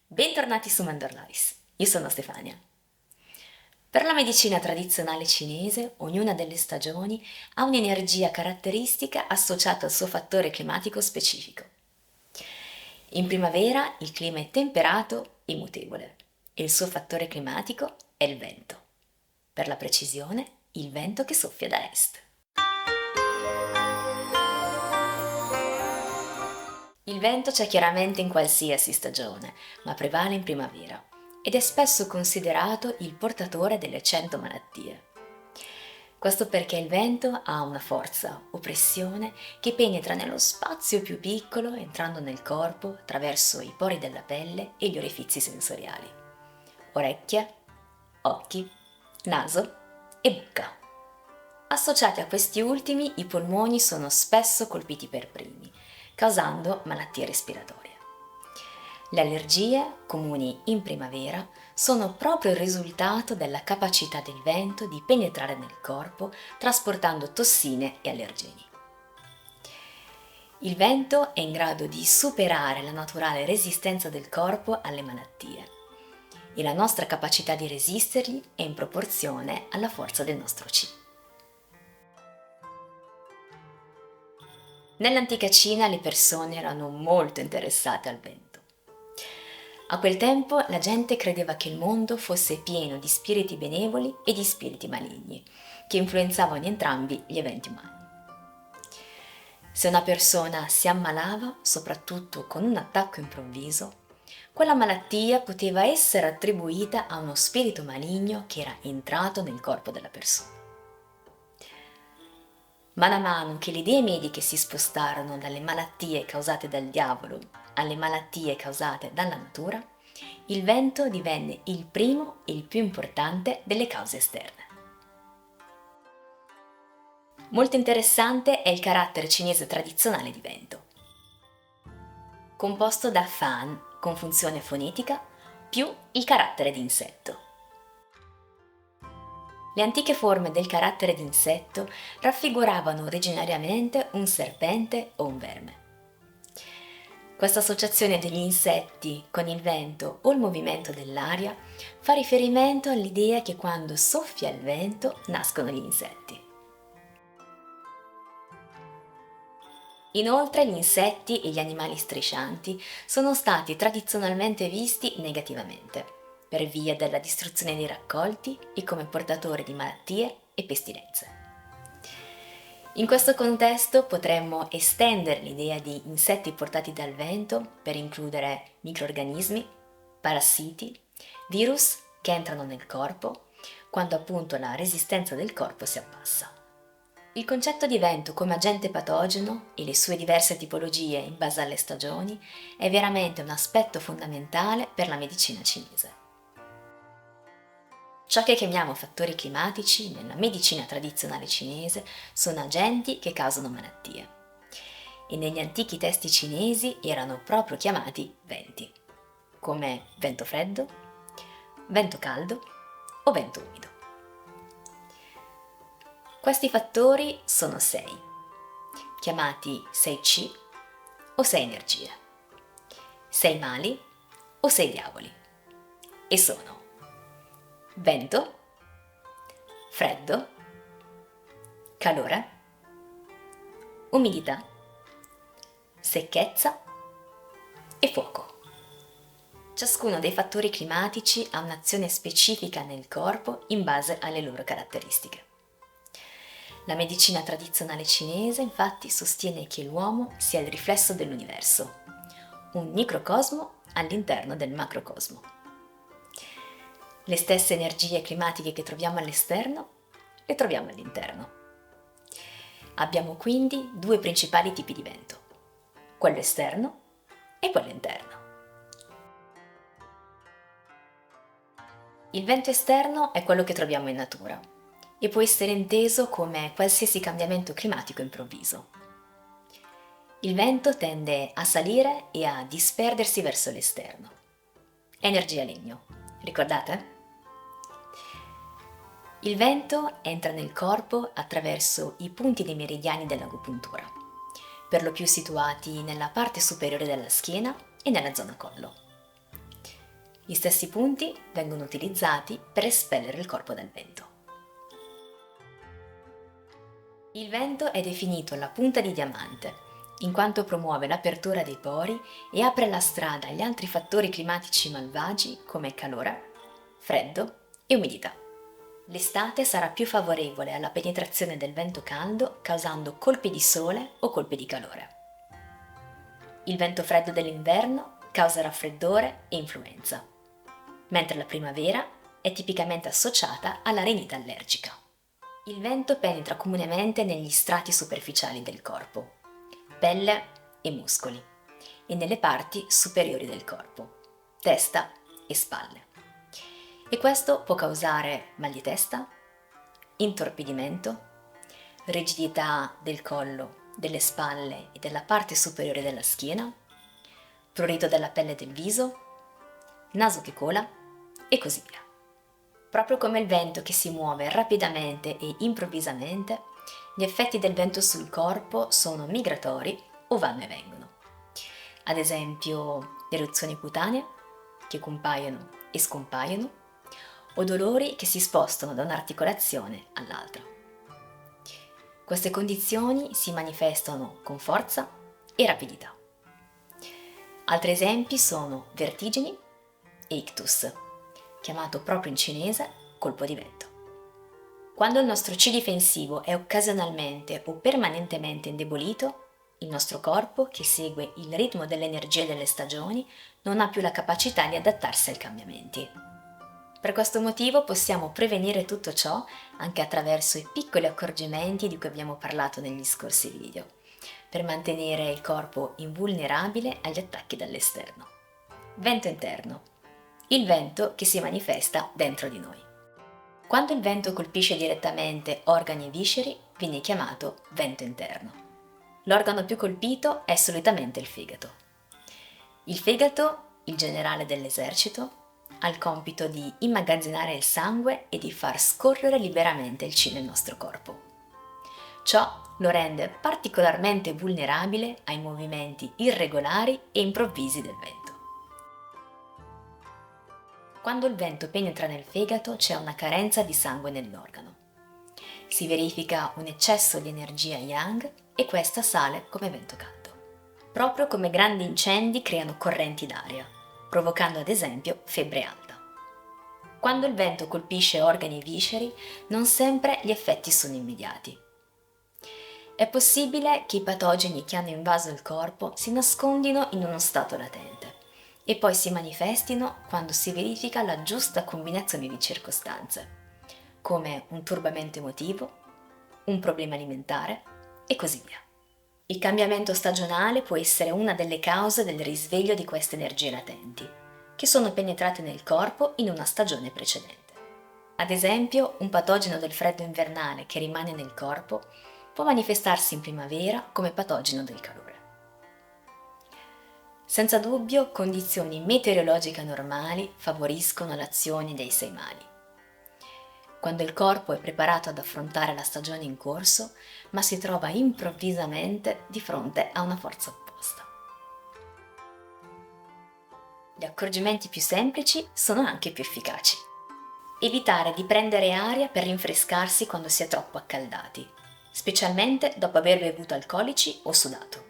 Bentornati su Mandorlais, io sono Stefania. Per la medicina tradizionale cinese, ognuna delle stagioni ha un'energia caratteristica associata al suo fattore climatico specifico. In primavera il clima è temperato e mutevole e il suo fattore climatico è il vento. Per la precisione, il vento che soffia da est. Il vento c'è chiaramente in qualsiasi stagione, ma prevale in primavera ed è spesso considerato il portatore delle 100 malattie. Questo perché il vento ha una forza o pressione che penetra nello spazio più piccolo entrando nel corpo attraverso i pori della pelle e gli orifizi sensoriali. Orecchie, occhi, naso e bocca. Associati a questi ultimi, i polmoni sono spesso colpiti per primi, causando malattie respiratorie. Le allergie, comuni in primavera, sono proprio il risultato della capacità del vento di penetrare nel corpo trasportando tossine e allergeni. Il vento è in grado di superare la naturale resistenza del corpo alle malattie e la nostra capacità di resistergli è in proporzione alla forza del nostro Qi. Nell'antica Cina le persone erano molto interessate al vento. A quel tempo la gente credeva che il mondo fosse pieno di spiriti benevoli e di spiriti maligni, che influenzavano entrambi gli eventi umani. Se una persona si ammalava, soprattutto con un attacco improvviso, quella malattia poteva essere attribuita a uno spirito maligno che era entrato nel corpo della persona. Man mano che le idee mediche si spostarono dalle malattie causate dal diavolo alle malattie causate dalla natura, il vento divenne il primo e il più importante delle cause esterne. Molto interessante è il carattere cinese tradizionale di vento, composto da fan con funzione fonetica più il carattere di insetto. Le antiche forme del carattere di insetto raffiguravano originariamente un serpente o un verme. Questa associazione degli insetti con il vento o il movimento dell'aria fa riferimento all'idea che quando soffia il vento nascono gli insetti. Inoltre gli insetti e gli animali striscianti sono stati tradizionalmente visti negativamente, per via della distruzione dei raccolti e come portatori di malattie e pestilenze. In questo contesto potremmo estendere l'idea di insetti portati dal vento per includere microrganismi, parassiti, virus che entrano nel corpo quando appunto la resistenza del corpo si abbassa. Il concetto di vento come agente patogeno e le sue diverse tipologie in base alle stagioni è veramente un aspetto fondamentale per la medicina cinese. Ciò che chiamiamo fattori climatici nella medicina tradizionale cinese sono agenti che causano malattie e negli antichi testi cinesi erano proprio chiamati venti, come vento freddo, vento caldo o vento umido. Questi fattori sono 6, chiamati 6 Qi o 6 energie, 6 mali o 6 diavoli, e sono vento, freddo, calore, umidità, secchezza e fuoco. Ciascuno dei fattori climatici ha un'azione specifica nel corpo in base alle loro caratteristiche. La medicina tradizionale cinese infatti sostiene che l'uomo sia il riflesso dell'universo, un microcosmo all'interno del macrocosmo. Le stesse energie climatiche che troviamo all'esterno le troviamo all'interno. Abbiamo quindi due principali tipi di vento, quello esterno e quello interno. Il vento esterno è quello che troviamo in natura e può essere inteso come qualsiasi cambiamento climatico improvviso. Il vento tende a salire e a disperdersi verso l'esterno. Energia legno, ricordate? Il vento entra nel corpo attraverso i punti dei meridiani dell'agopuntura, per lo più situati nella parte superiore della schiena e nella zona collo. Gli stessi punti vengono utilizzati per espellere il corpo dal vento. Il vento è definito la punta di diamante, in quanto promuove l'apertura dei pori e apre la strada agli altri fattori climatici malvagi come calore, freddo e umidità. L'estate sarà più favorevole alla penetrazione del vento caldo, causando colpi di sole o colpi di calore. Il vento freddo dell'inverno causa raffreddore e influenza, mentre la primavera è tipicamente associata alla rinite allergica. Il vento penetra comunemente negli strati superficiali del corpo, pelle e muscoli, e nelle parti superiori del corpo, testa e spalle. E questo può causare mal di testa, intorpidimento, rigidità del collo, delle spalle e della parte superiore della schiena, prurito della pelle del viso, naso che cola e così via. Proprio come il vento che si muove rapidamente e improvvisamente, gli effetti del vento sul corpo sono migratori o vanno e vengono. Ad esempio, eruzioni cutanee che compaiono e scompaiono, o dolori che si spostano da un'articolazione all'altra. Queste condizioni si manifestano con forza e rapidità. Altri esempi sono vertigini e ictus, chiamato proprio in cinese colpo di vento. Quando il nostro Qi difensivo è occasionalmente o permanentemente indebolito, il nostro corpo, che segue il ritmo delle energie delle stagioni, non ha più la capacità di adattarsi ai cambiamenti. Per questo motivo possiamo prevenire tutto ciò anche attraverso i piccoli accorgimenti di cui abbiamo parlato negli scorsi video, per mantenere il corpo invulnerabile agli attacchi dall'esterno. Vento interno. Il vento che si manifesta dentro di noi. Quando il vento colpisce direttamente organi e visceri, viene chiamato vento interno. L'organo più colpito è solitamente il fegato. Il fegato, il generale dell'esercito, ha il compito di immagazzinare il sangue e di far scorrere liberamente il Qi nel nostro corpo. Ciò lo rende particolarmente vulnerabile ai movimenti irregolari e improvvisi del vento. Quando il vento penetra nel fegato c'è una carenza di sangue nell'organo. Si verifica un eccesso di energia yang e questa sale come vento caldo. Proprio come grandi incendi creano correnti d'aria, provocando ad esempio febbre alta. Quando il vento colpisce organi e visceri, non sempre gli effetti sono immediati. È possibile che i patogeni che hanno invaso il corpo si nascondino in uno stato latente e poi si manifestino quando si verifica la giusta combinazione di circostanze, come un turbamento emotivo, un problema alimentare e così via. Il cambiamento stagionale può essere una delle cause del risveglio di queste energie latenti, che sono penetrate nel corpo in una stagione precedente. Ad esempio, un patogeno del freddo invernale che rimane nel corpo può manifestarsi in primavera come patogeno del calore. Senza dubbio, condizioni meteorologiche normali favoriscono l'azione dei sei mali. Quando il corpo è preparato ad affrontare la stagione in corso, ma si trova improvvisamente di fronte a una forza opposta. Gli accorgimenti più semplici sono anche più efficaci. Evitare di prendere aria per rinfrescarsi quando si è troppo accaldati, specialmente dopo aver bevuto alcolici o sudato.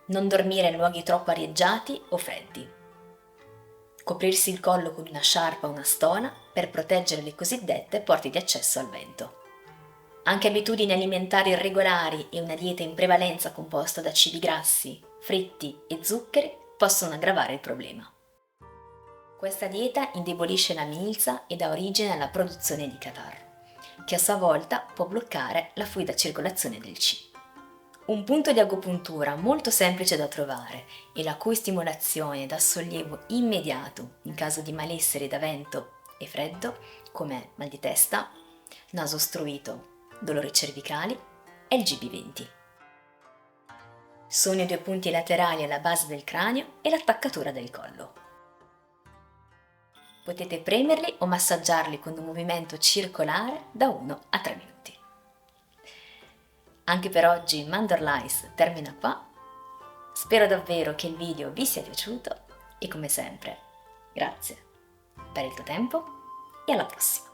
Non dormire in luoghi troppo arieggiati o freddi. Coprirsi il collo con una sciarpa o una stona per proteggere le cosiddette porte di accesso al vento. Anche abitudini alimentari irregolari e una dieta in prevalenza composta da cibi grassi, fritti e zuccheri possono aggravare il problema. Questa dieta indebolisce la milza e dà origine alla produzione di catarro, che a sua volta può bloccare la fluida circolazione del Qi. Un punto di agopuntura molto semplice da trovare e la cui stimolazione dà sollievo immediato in caso di malessere da vento e freddo, come mal di testa, naso ostruito, dolori cervicali, è il GB20. Sono i due punti laterali alla base del cranio e l'attaccatura del collo. Potete premerli o massaggiarli con un movimento circolare da 1 a 3 minuti. Anche per oggi Mandorlice termina qua. Spero davvero che il video vi sia piaciuto e come sempre Grazie per il tuo tempo e alla prossima!